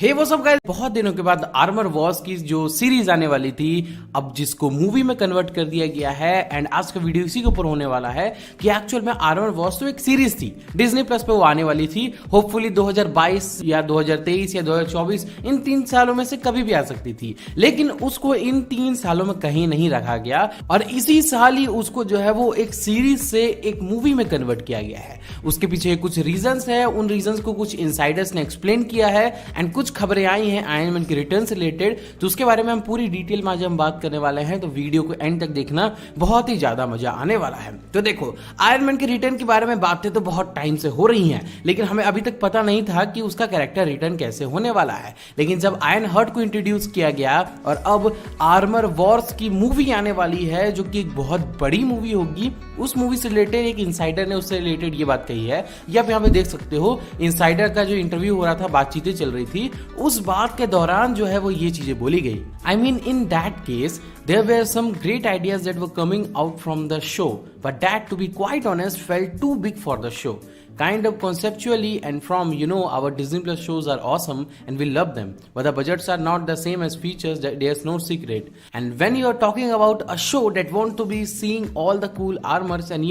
हे वो सब गाइस, बहुत दिनों के बाद आर्मर वॉर्स की जो सीरीज आने वाली थी, अब जिसको मूवी में कन्वर्ट कर दिया गया है। एंड आज का वीडियो इसी के ऊपर होने वाला है कि एक्चुअल में आर्मर वॉर्स तो एक सीरीज थी, डिज्नी प्लस पे वो आने वाली थी। होपफुली 2022 या 2023 या 2024 इन 3 सालों में से कभी भी आ सकती थी, लेकिन उसको इन 3 सालों में कहीं नहीं रखा गया और इसी साल ही उसको जो है वो एक सीरीज से एक मूवी में कन्वर्ट किया गया है। उसके पीछे कुछ रीजंस है, उन रीजंस को कुछ इनसाइडर्स ने एक्सप्लेन किया है एंड कुछ खबरें आई हैं आयरन मैन के रिटर्न से रिलेटेड, तो उसके बारे में हम पूरी डिटेल में आज हम बात करने वाले हैं। तो वीडियो को एंड तक देखना, बहुत ही ज्यादा मजा आने वाला है। तो देखो, आयरन मैन के रिटर्न के बारे में बातें तो बहुत टाइम से हो रही हैं, लेकिन हमें अभी तक पता नहीं था कि उसका कैरेक्टर रिटर्न कैसे होने वाला है। लेकिन जब आयरन हर्ट को इंट्रोड्यूस किया गया और अब आर्मर वॉर्स की मूवी आने वाली है जो कि एक बहुत बड़ी मूवी होगी, उस मूवी से रिलेटेड एक इनसाइडर ने उससे रिलेटेड ये बात कही है। ये आप यहाँ पे देख सकते हो, इनसाइडर का जो इंटरव्यू हो रहा था, बातचीतें चल रही थी, उस बात के दौरान जो है वो ये चीजें बोली गई। I mean in that case there were some great ideas that were coming out from the show, but that, to be quite honest, felt too big for the show. Kind of conceptually and from, our Disney Plus shows are awesome and we love them, but the budgets are not the same as features, that there's no secret. And when you're talking about a show that want to be seeing all the cool armors and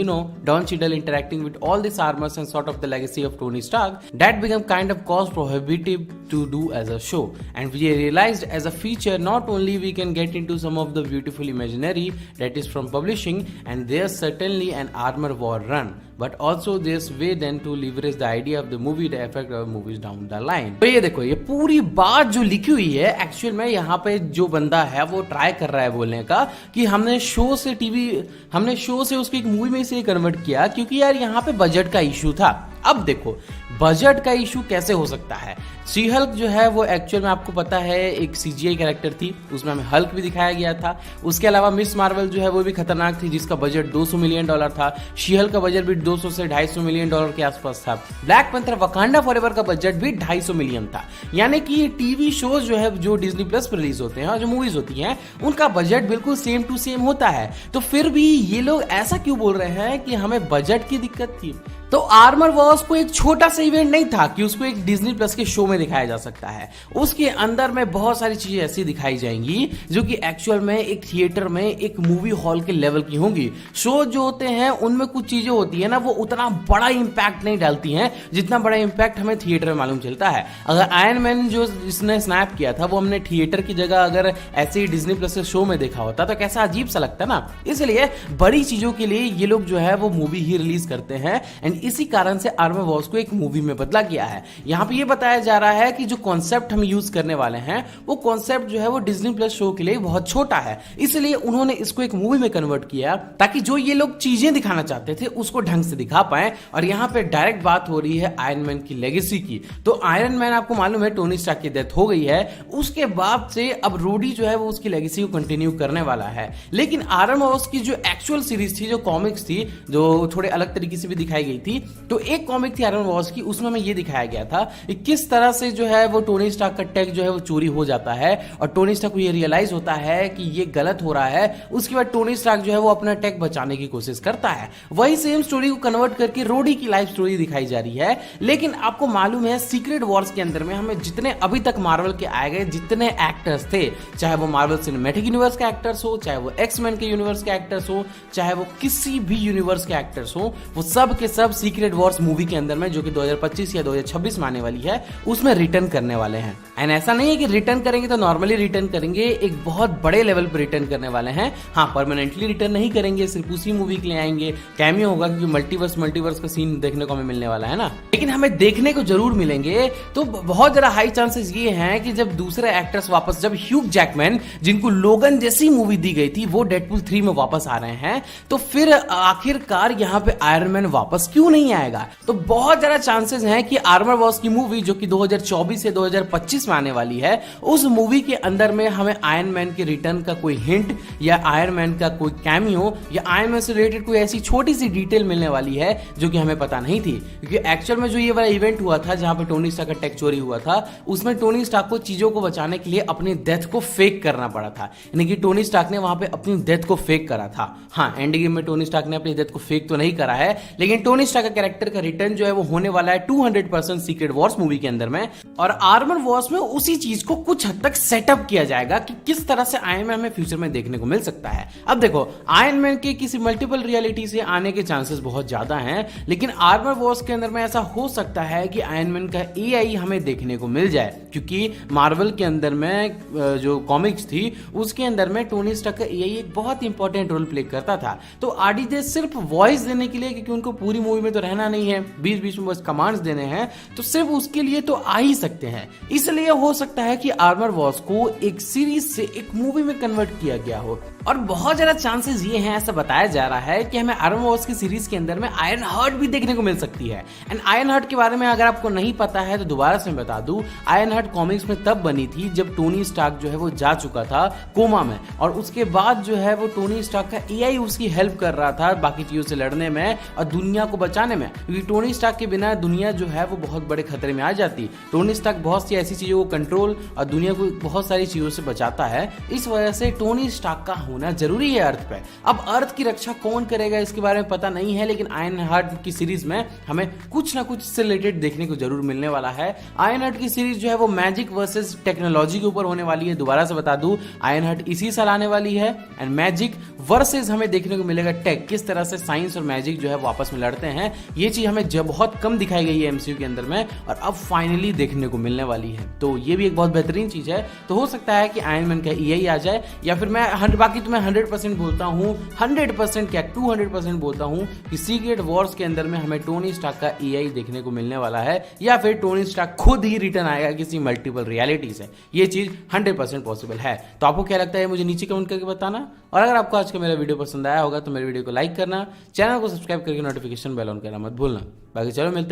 Don Cheadle interacting with all these armors and sort of the legacy of Tony Stark, that became kind of cost prohibitive to do as a show. And we realized as a feature, not only we can get into some of the beautiful imaginary that is from publishing, and there's certainly an armor war run, but also there's way then to leverage the idea of the movie to affect our movies down the line. तो ये देखो, ये पूरी बात जो लिखी हुई है, एक्चुअल में यहाँ पे जो बंदा है वो ट्राई कर रहा है बोलने का कि हमने शो से उसको एक मूवी में से कन्वर्ट किया क्योंकि यार यहाँ पे बजट का इशू था। अब देखो, बजट का इशू कैसे हो सकता है। शी हल्क जो है वो एक्चुअल में आपको पता है एक सीजीआई कैरेक्टर थी, उसमें हमें हल्क भी दिखाया गया था। उसके अलावा मिस मार्वल जो है वो भी खतरनाक थी, जिसका बजट $200 मिलियन था। शी हल्क का बजट भी 200 से $250 मिलियन के आसपास था। ब्लैक पैंथर वकांडा फॉरएवर का बजट भी $250 मिलियन था। यानी कि ये टीवी शोज जो है जो डिज्नी प्लस पर रिलीज होते हैं और जो मूवीज होती हैं, उनका बजट बिल्कुल सेम टू सेम होता है। तो फिर भी ये लोग ऐसा क्यों बोल रहे हैं कि हमें बजट की दिक्कत थी। तो आर्मर वॉर्स को एक छोटा सा इवेंट नहीं था कि उसको एक डिज्नी प्लस के शो में दिखाया जा सकता है। उसके अंदर में बहुत सारी चीजें ऐसी दिखाई जाएंगी जो कि एक्चुअल में एक थिएटर में एक मूवी हॉल के लेवल की होंगी। शो जो होते हैं उनमें कुछ चीजें होती है ना, वो उतना बड़ा इंपैक्ट नहीं डालती हैं जितना बड़ा इंपैक्ट हमें थिएटर में मालूम चलता है। अगर आयरन मैन जो जिसने स्नैप किया था वो हमने थिएटर की जगह अगर ऐसे ही डिज्नी प्लस के शो में देखा होता तो कैसा अजीब सा लगता ना। इसलिए बड़ी चीजों के लिए ये लोग जो है वो मूवी ही रिलीज करते हैं एंड इसी कारण से आर्मर वॉर्स को एक मूवी में बदला गया है। यहाँ पे ये बताया जा रहा है कि जो कॉन्सेप्ट हम यूज करने वाले हैं वो कॉन्सेप्ट जो है वो डिज्नी प्लस शो के लिए बहुत छोटा है, इसलिए उन्होंने इसको एक मूवी में कन्वर्ट किया ताकि जो ये लोग चीजें दिखाना चाहते थे उसको ढंग से दिखा पाए। और यहाँ पे डायरेक्ट बात हो रही है आयरन मैन की लेगेसी की। तो आयरन मैन आपको मालूम है टोनी स्टार्क की डेथ हो गई है, उसके बाद से अब रोडी जो है वो उसकी लेगेसी को कंटिन्यू करने वाला है। लेकिन आर्मर वॉर्स की जो एक्चुअल सीरीज थी, जो कॉमिक्स थी, जो थोड़े अलग तरीके से भी दिखाई गई थी, तो एक कॉमिक थी आयरन वॉर्स की, उसमें हमें ये दिखाया गया था कि किस तरह से जो है वो टोनी स्टार्क का टेक जो है वो चोरी हो जाता है और टोनी स्टार्क को ये रियलाइज होता है कि ये गलत हो रहा है। उसके बाद टोनी स्टार्क जो है वो अपना टेक बचाने की कोशिश करता है। वही सेम स्टोरी को कन्वर्ट करके रोडी की लाइफ स्टोरी दिखाई जा रही है। लेकिन आपको मालूम है सीक्रेट वॉर्स के अंदर में हमें जितने अभी तक मार्वल के आए गए जितने एक्टर्स थे, चाहे वो मार्वल सिनेमैटिक यूनिवर्स के एक्टर्स हो, चाहे वो एक्स-मैन के यूनिवर्स के एक्टर्स हो, चाहे वो किसी भी यूनिवर्स के एक्टर्स हो, वो सब के सब सीक्रेट वॉर्स मूवी के अंदर में जो कि 2025 या 2026 में आने वाली है उसमें रिटर्न करने वाले हैं। एंड ऐसा नहीं है कि रिटर्न करेंगे तो नॉर्मली रिटर्न करेंगे, एक बहुत बड़े लेवल पर रिटर्न करने वाले हैं। हाँ, परमानेंटली रिटर्न नहीं करेंगे, सिर्फ उसी मूवी के लिए आएंगे। कैमियो होगा क्योंकि मल्टीवर्स का सीन देखने को हमें मिलने वाला है ना, लेकिन हमें देखने को जरूर मिलेंगे। तो बहुत ज्यादा हाई चांसेस ये हैं कि जब दूसरे एक्टर्स वापस, जब ह्यूग जैकमैन जिनको लोगन जैसी मूवी दी गई थी वो डेडपूल 3 में वापस आ रहे हैं, तो फिर आखिरकार यहाँ पे आयरन मैन वापस क्यों नहीं आएगा। तो बहुत ज्यादा चांसेस हैं कि आर्मर वॉर्स की मूवी जो कि 2024 से 2025 में आने वाली है, उस मूवी के अंदर में हमें आयरन मैन के रिटर्न का कोई हिंट या आयरन मैन का कोई कैमियो या आयरन मैन से रिलेटेड कोई ऐसी छोटी सी डिटेल मिलने वाली है जो कि हमें पता नहीं थी। क्योंकि एक्चुअल में जो ये वाला इवेंट हुआ था जहां पे टोनी स्टार्क का टेक चोरी हुआ था, उसमें टोनी स्टार्क को चीजों को बचाने के लिए अपनी डेथ को फेक करना पड़ा था। यानी कि टोनी स्टार्क ने वहां पे अपनी डेथ को फेक करा था। हाँ, एंड गेम में टोनी स्टार्क ने अपनी डेथ को फेक तो नहीं करा है, लेकिन टोनी स्टार्क का कैरेक्टर का रिटर्न जो है वो होने वाला है 200% सीक्रेट वॉर्स मूवी के अंदर में। और आर्मर वॉर्स में उसी चीज को कुछ हद तक सेटअप किया जाएगा कि किस तरह से आयरन मैन हमें फ्यूचर में देखने को मिल सकता है। अब देखो, आयरन मैन के किसी मल्टीपल रियलिटी से आने के चांसेस बहुत ज्यादा हैं, लेकिन आर्मर वॉर्स के अंदर में ऐसा हो सकता है कि आयरन मैन का एआई हमें देखने को मिल जाए, क्योंकि मार्वल के अंदर में जो कॉमिक्स थी उसके अंदर में टोनी स्टार्क का एआई एक बहुत इंपॉर्टेंट रोल प्ले करता था। तो आरडीजे सिर्फ वॉइस देने के लिए, क्योंकि उनको पूरी मूवी में तो रहना नहीं है, बीच बीच में बस कमांड्स देने हैं, तो सिर्फ उसके लिए तो आ ही सकते हैं। इसलिए हो सकता है कि आर्मर वॉर्स को एक सीरीज से एक मूवी में कन्वर्ट किया गया हो, और बहुत ज्यादा चांसेस ये हैं, ऐसा बताया जा रहा है कि हमें आर्मर वॉर्स की सीरीज के अंदर में आयरन हार्ट भी देखने को मिल सकती है। एंड आयरन हार्ट के बारे में अगर आपको नहीं पता है तो दोबारा से मैं बता दूं, आयरन हार्ट कॉमिक्स में तब बनी थी जब टोनी स्टार्क जो है वो जा चुका था कोमा में, और उसके बाद जो है वो टोनी स्टार्क का एआई उसकी हेल्प कर रहा था बाकी चीजों से लड़ने में और दुनिया को बचाने में, क्योंकि टोनी स्टार्क के बिना दुनिया जो है वो बहुत बड़े खतरे में आ जाती। टोनी स्टार्क बहुत सी ऐसी चीजों को कंट्रोल और दुनिया को बहुत सारी चीजों से बचाता है, इस वजह से टोनी स्टार्क का होना जरूरी है अर्थ पे। अब अर्थ की रक्षा कौन करेगा इसके बारे में पता नहीं है, लेकिन आयरन हार्ट की सीरीज में हमें कुछ ना कुछ इससे रिलेटेड देखने को जरूर मिलने वाला है। आयरन हार्ट की सीरीज जो है वो मैजिक वर्सेस टेक्नोलॉजी के ऊपर होने वाली है। दोबारा से बता दूं, आयरन हार्ट इसी साल आने वाली है, एंड मैजिक वर्सेस हमें देखने को मिलेगा टेक, किस तरह से साइंस और मैजिक जो है वो आपस में लड़ते हैं। ये चीज हमें जब बहुत कम दिखाई गई है एमसीयू के अंदर में, और अब फाइनली देखने को मिलने वाली है, तो ये भी एक बहुत बेहतरीन चीज है। तो हो सकता है कि आयरन मैन का एआई आ जाए, या फिर मैं बाकी तो मैं 100% बोलता हूँ, 100% क्या 200% बोलता हूँ कि सीक्रेट वॉर्स के अंदर में हमें टोनी स्टार्क का एआई देखने को मिलने वाला है, या फिर टोनी स्टार्क खुद ही रिटर्न आएगा किसी मल्टीपल रियलिटी से। ये चीज 100% पॉसिबल है। तो आपको क्या लगता है मुझे नीचे कमेंट करके बताना, और अगर आपको आज का मेरा वीडियो पसंद आया होगा तो मेरे वीडियो को लाइक करना, चैनल को सब्सक्राइब करके नोटिफिकेशन बेल ऑन करना मत भूलना। बाकी चलो मिलते हैं।